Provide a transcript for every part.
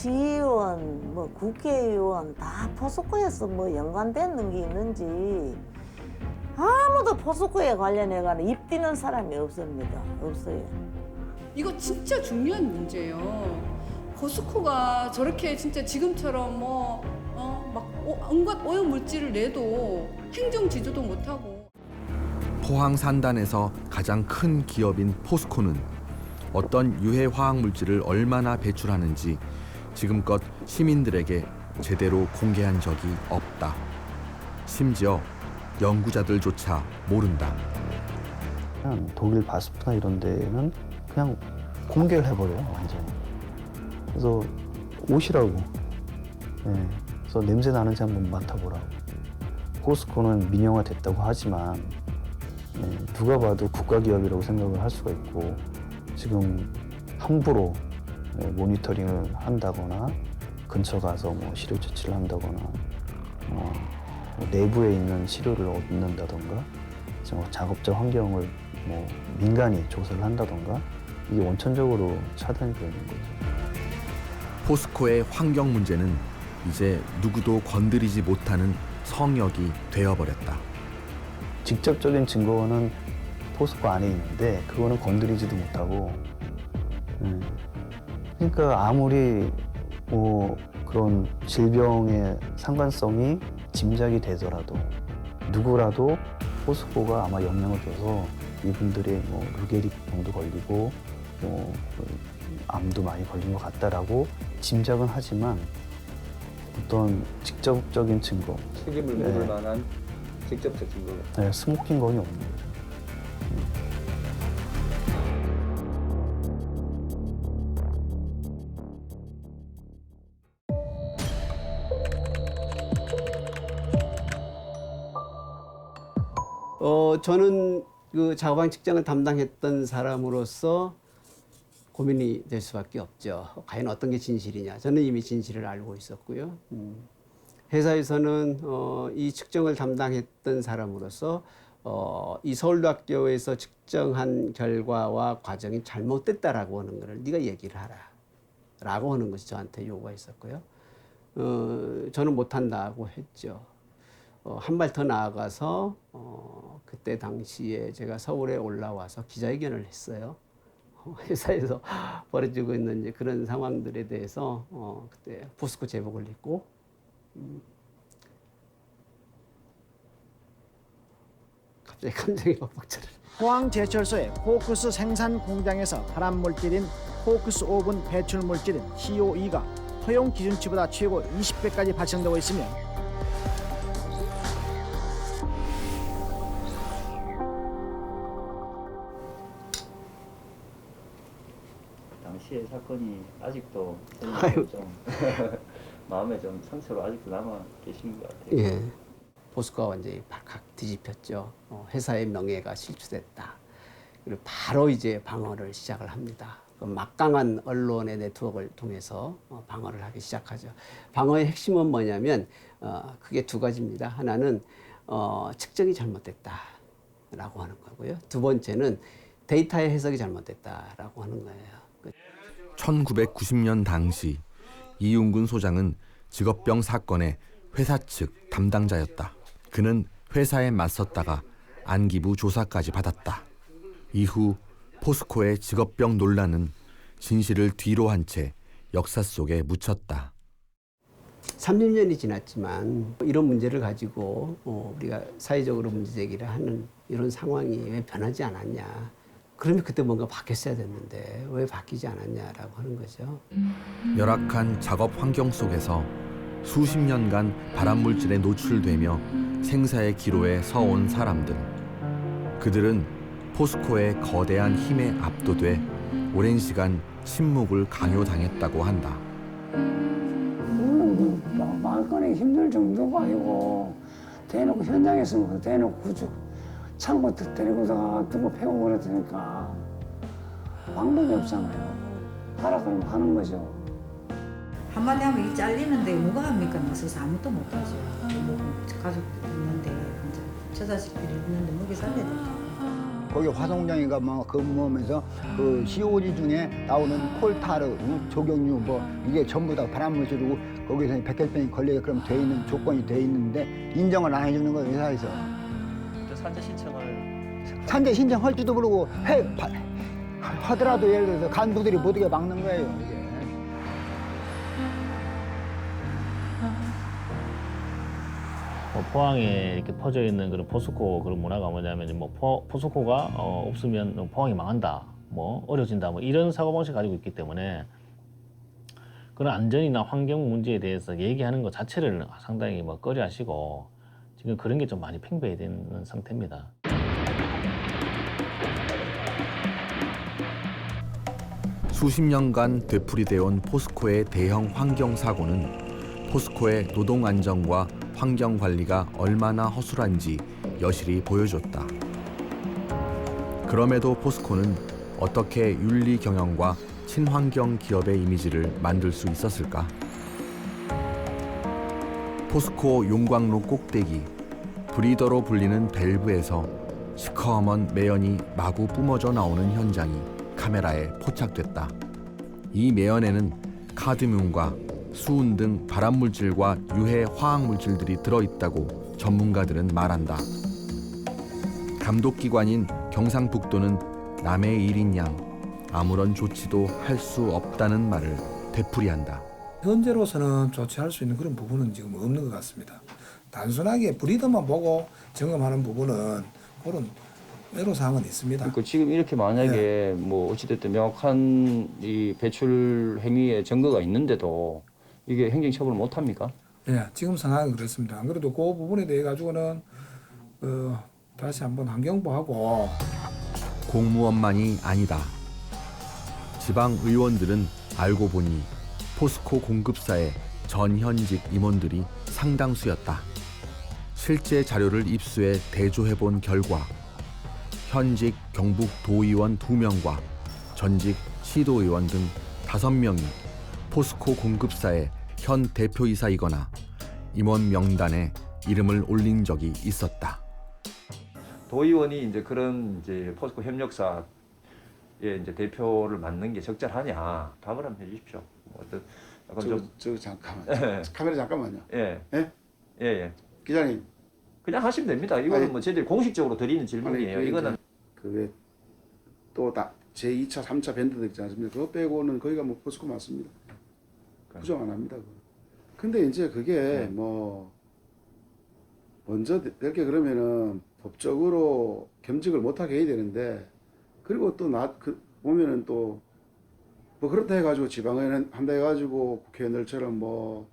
시의원, 뭐 국회의원 다 포스코에서 뭐 연관되는 게 있는지 아무도 포스코에 관련해가지고 입 뛰는 사람이 없습니다. 없어요. 이거 진짜 중요한 문제예요. 포스코가 저렇게 진짜 지금처럼 온갖 오염 물질을 내도 행정 지주도 못하고. 포항 산단에서 가장 큰 기업인 포스코는 어떤 유해 화학 물질을 얼마나 배출하는지 지금껏 시민들에게 제대로 공개한 적이 없다. 심지어 연구자들조차 모른다. 그냥 독일 바스프나 이런 데는 그냥 공개를 해버려요, 완전히. 그래서 오시라고. 네. 그래서 냄새 나는지 한번 맡아보라고. 포스코는 민영화 됐다고 하지만 누가 봐도 국가기업이라고 생각을 할 수가 있고 지금 함부로 모니터링을 한다거나 근처 가서 뭐 시료 채취를 한다거나 내부에 있는 시료를 얻는다던가 작업자 환경을 뭐 민간이 조사를 한다던가 이게 원천적으로 차단이 되는 거죠. 포스코의 환경 문제는 이제 누구도 건드리지 못하는 성역이 되어버렸다. 직접적인 증거는 포스코 안에 있는데 그거는 건드리지도 못하고 그러니까 아무리 뭐 그런 질병의 상관성이 짐작이 되더라도 누구라도 포스코가 아마 영향을 줘서 이분들이 뭐 루게릭병도 걸리고 뭐 암도 많이 걸린 것 같다라고 짐작은 하지만 어떤 직접적인 증거 책임을 물을 만한 직접적 증거가 네, 스모킹건이 없는 거죠. 저는 그 작업장 측정을 담당했던 사람으로서 고민이 될 수밖에 없죠. 과연 어떤 게 진실이냐. 저는 이미 진실을 알고 있었고요. 회사에서는 이 측정을 담당했던 사람으로서 이 서울대학교에서 측정한 결과와 과정이 잘못됐다라고 하는 것을 네가 얘기를 하라 라고 하는 것이 저한테 요구가 있었고요. 저는 못한다고 했죠. 한 발 더 나아가서 그때 당시에 제가 서울에 올라와서 기자회견을 했어요. 회사에서 벌어지고 있는 이제 그런 상황들에 대해서 그때 포스코 제복을 입고 갑자기 감정이 벅벅차려. 포항제철소의 포크스 생산 공장에서 발암 물질인 포크스 오븐 배출 물질인 COE가 허용 기준치보다 최고 20배까지 발생되고 있으며 당시의 사건이 아직도 좀 마음에 좀 상처로 아직도 남아 계신 것 같아요. 예, 포스코가 완전히 발칵 뒤집혔죠. 회사의 명예가 실추됐다. 그리고 바로 이제 방어를 시작을 합니다. 그 막강한 언론의 네트워크를 통해서 방어를 하기 시작하죠. 방어의 핵심은 뭐냐면 그게 두 가지입니다. 하나는 측정이 잘못됐다라고 하는 거고요. 두 번째는 데이터의 해석이 잘못됐다라고 하는 거예요. 1990년 당시 이윤근 소장은 직업병 사건의 회사 측 담당자였다. 그는 회사에 맞섰다가 안기부 조사까지 받았다. 이후 포스코의 직업병 논란은 진실을 뒤로 한 채 역사 속에 묻혔다. 30년이 지났지만 이런 문제를 가지고 우리가 사회적으로 문제 제기를 하는 이런 상황이 왜 변하지 않았냐. 그러면 그때 뭔가 바뀌었어야 됐는데 왜 바뀌지 않았냐라고 하는 거죠. 열악한 작업 환경 속에서 수십 년간 발암물질에 노출되며 생사의 기로에 서온 사람들. 그들은 포스코의 거대한 힘에 압도돼 오랜 시간 침묵을 강요당했다고 한다. 물론 말 꺼내기 힘들 정도가 아니고 대놓고 현장에 있으면 대놓고 구죽 창고 데리고다가 두고 패고 그랬으니까 방법이 없잖아요. 하라 그러면 하는 거죠. 한마디 하면 이 잘리는데 누가 합니까? 나서서 아무것도 못하죠. 뭐 가족들 있는데 이제 처자식들이 있는데 먹이 살려야 되잖아요. 거기 화성장애가 막 근무하면서 그 COG 중에 나오는 콜타르, 조경유 뭐 이게 전부 다 발암물질이고 거기서 백혈병이 걸리게끔 돼 있는 조건이 돼 있는데 인정을 안 해주는 거예요, 회사에서. 산재 신청을 산재 신청할지도 모르고 하더라도 예를 들어서 간부들이 못 오게 막는 거예요, 이게. 포항에 이렇게 퍼져 있는 그런 포스코 그런 문화가 뭐냐면 뭐 포스코가 없으면 포항이 망한다, 뭐 어려진다, 뭐 이런 사고방식 가지고 있기 때문에 그런 안전이나 환경 문제에 대해서 얘기하는 것 자체를 상당히 뭐 꺼려하시고 지금 그런 게 좀 많이 팽배되는 상태입니다. 수십 년간 되풀이되어 온 포스코의 대형 환경 사고는 포스코의 노동 안정과 환경 관리가 얼마나 허술한지 여실히 보여줬다. 그럼에도 포스코는 어떻게 윤리 경영과 친환경 기업의 이미지를 만들 수 있었을까? 포스코 용광로 꼭대기, 브리더로 불리는 밸브에서 시커먼 매연이 마구 뿜어져 나오는 현장이 카메라에 포착됐다. 이 매연에는 카드뮴과 수은 등 발암물질과 유해 화학물질들이 들어있다고 전문가들은 말한다. 감독기관인 경상북도는 남의 일인 양 아무런 조치도 할 수 없다는 말을 되풀이한다. 현재로서는 조치할 수 있는 그런 부분은 지금 없는 것 같습니다. 단순하게 브리더만 보고 점검하는 부분은 그런 애로사항은 있습니다. 그러니까 지금 이렇게 만약에 뭐 어찌됐든 명확한 이 배출 행위의 증거가 있는데도 이게 행정처벌을 못 합니까? 예, 지금 상황은 그렇습니다. 안 그래도 그 부분에 대해 가지고는 다시 한번 환경부하고 공무원만이 아니다. 지방 의원들은 알고 보니 포스코 공급사의 전현직 임원들이 상당수였다. 실제 자료를 입수해 대조해본 결과 현직 경북 도의원 2명과 전직 시도의원 등 5명이 포스코 공급사의 현 대표이사이거나 임원 명단에 이름을 올린 적이 있었다. 도의원이 이제 그런 이제 포스코 협력사의 이제 대표를 맡는 게 적절하냐 답을 한번 해주십시오. 어떤 약간 저 잠깐만. 예. 카메라 잠깐만요. 예. 예? 예. 기자님. 그냥 하시면 됩니다. 이거는 아니, 뭐 저희들이 공식적으로 드리는 질문이에요. 아니, 이거는 그게 또 제2차, 3차 밴드들 있지 않습니까? 그거 빼고는 거기가 뭐 포스코 맞습니다. 부정 안 합니다. 그거. 근데 이제 그게 뭐 먼저 될 게 그러면은 법적으로 겸직을 못하게 해야 되는데 그리고 또 보면은 또 뭐 그렇다 해가지고 지방의원 한다 해가지고 국회의원들처럼 뭐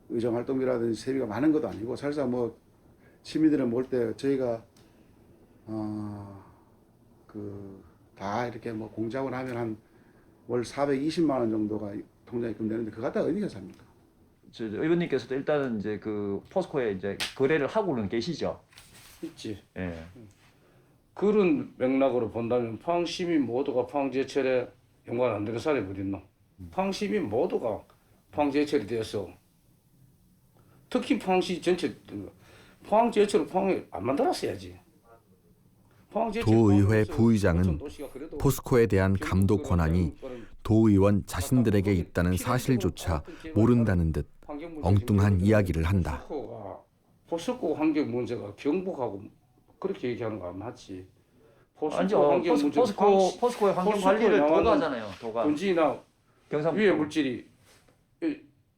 의정활동비라든지 세비가 많은 것도 아니고 살짝 뭐 시민들은 몰 때 저희가 다 이렇게 뭐 공작을 하면 한 월 420만 원 정도가 통장에 입금되는데 그거 갖다가 어디가 삽니까? 저 의원님께서도 일단은 이제 그 포스코에 이제 거래를 하고는 계시죠. 있지. 예. 그런 맥락으로 본다면 포항 시민 모두가 포항 제철에 연관 안 되는 사람이 어디 있나? 포항 시민 모두가 포항 제철이 되어서 특히 포항시 전체 포항 제철을 포항에 안 만들었어야지. 도의회 부의장은 포스코에 대한 감독 권한이 도의원 자신들에게 있다는 사실조차 모른다는 듯 엉뚱한 이야기를 한다. 포스코 환경 문제가 경북하고 그렇게 얘기하는 거 안 맞지. 아니죠. 포스코의 환경 관리를 도가 하잖아요. 도가. 분지나 경상북도. 유해 물질이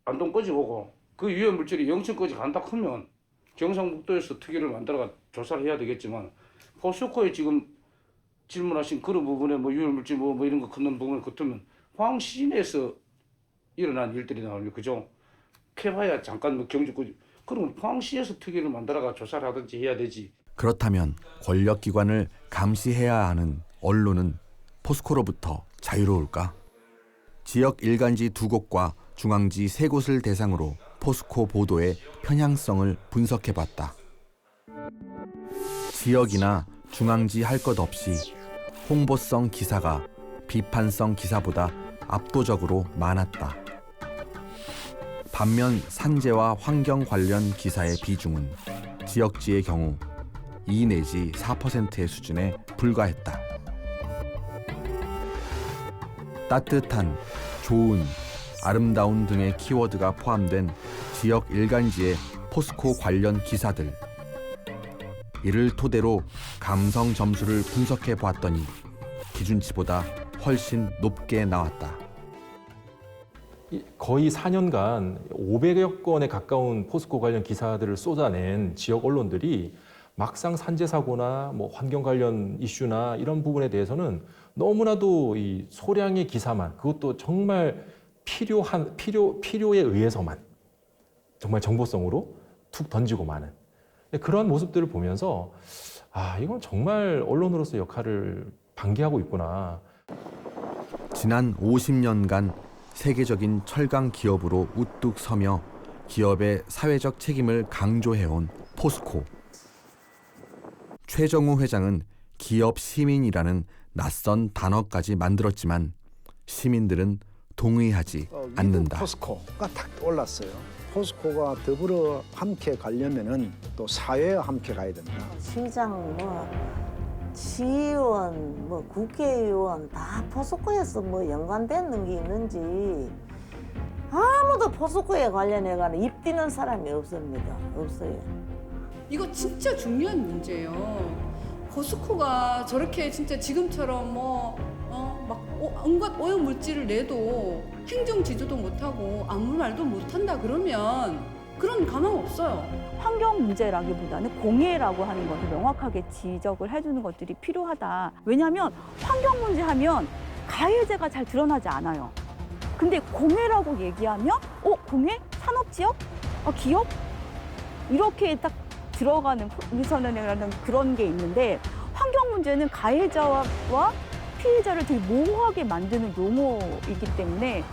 안동까지 오고 그 유해 물질이 영천까지 간다 크면 경상북도에서 특위를 만들어가 조사를 해야 되겠지만 포스코에 지금 질문하신 그런 부분에 뭐 유해 물질 뭐 이런 거 걷는 부분을 걷으면 포항 시내에서 일어난 일들이 나오면 그죠? 캐봐야 잠깐 뭐 경주까지 그러면 포항시에서 특위를 만들어가 조사를 하든지 해야 되지. 그렇다면 권력기관을 감시해야 하는 언론은 포스코로부터 자유로울까? 지역 일간지 2곳과 중앙지 3곳을 대상으로 포스코 보도의 편향성을 분석해봤다. 지역이나 중앙지 할 것 없이 홍보성 기사가 비판성 기사보다 압도적으로 많았다. 반면 산재와 환경 관련 기사의 비중은 지역지의 경우 2 내지 4%의 수준에 불과했다. 따뜻한, 좋은, 아름다운 등의 키워드가 포함된 지역 일간지의 포스코 관련 기사들. 이를 토대로 감성 점수를 분석해 보았더니 기준치보다 훨씬 높게 나왔다. 거의 4년간 500여 건에 가까운 포스코 관련 기사들을 쏟아낸 지역 언론들이 막상 산재 사고나 뭐 환경 관련 이슈나 이런 부분에 대해서는 너무나도 이 소량의 기사만, 그것도 정말 필요에 의해서만 정말 정보성으로 툭 던지고 마는 그러한 모습들을 보면서 아, 이건 정말 언론으로서 역할을 방기하고 있구나. 지난 50년간 세계적인 철강 기업으로 우뚝 서며 기업의 사회적 책임을 강조해온 포스코. 최정우 회장은 기업 시민이라는 낯선 단어까지 만들었지만 시민들은 동의하지 않는다. 포스코가 탁 올랐어요. 포스코가 더불어 함께 가려면은 또 사회와 함께 가야 된다. 시장, 시의원, 국회의원 다 포스코에서 연관되는 게 있는지 아무도 포스코에 관련해가지고 입 뛰는 사람이 없습니다. 없어요. 이거 진짜 중요한 문제예요. 포스코가 저렇게 진짜 지금처럼 온갖 오염 물질을 내도 행정 지도도 못하고 아무 말도 못한다 그러면 그런 가망 없어요. 환경 문제라기보다는 공해라고 하는 것을 명확하게 지적을 해주는 것들이 필요하다. 왜냐하면 환경 문제 하면 가해자가 잘 드러나지 않아요. 근데 공해라고 얘기하면 공해? 산업지역? 기업? 이렇게 딱 들어가는 위선이라는 그런 게 있는데 환경 문제는 가해자와 피해자를 되게 모호하게 만드는 용어이기 때문에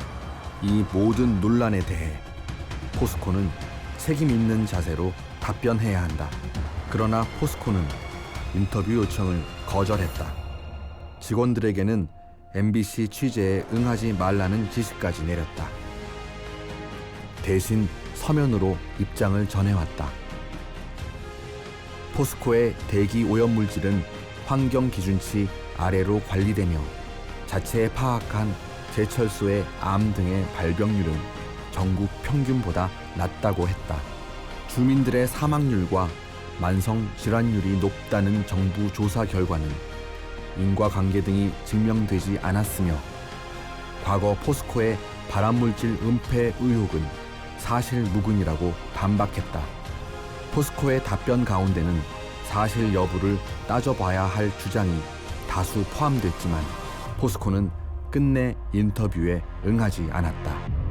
이 모든 논란에 대해 포스코는 책임 있는 자세로 답변해야 한다. 그러나 포스코는 인터뷰 요청을 거절했다. 직원들에게는 MBC 취재에 응하지 말라는 지시까지 내렸다. 대신 서면으로 입장을 전해왔다. 포스코의 대기 오염 물질은 환경 기준치 아래로 관리되며 자체에 파악한 제철소의 암 등의 발병률은 전국 평균보다 낮다고 했다. 주민들의 사망률과 만성 질환율이 높다는 정부 조사 결과는 인과관계 등이 증명되지 않았으며 과거 포스코의 발암물질 은폐 의혹은 사실무근이라고 반박했다. 포스코의 답변 가운데는 사실 여부를 따져봐야 할 주장이 다수 포함됐지만 포스코는 끝내 인터뷰에 응하지 않았다.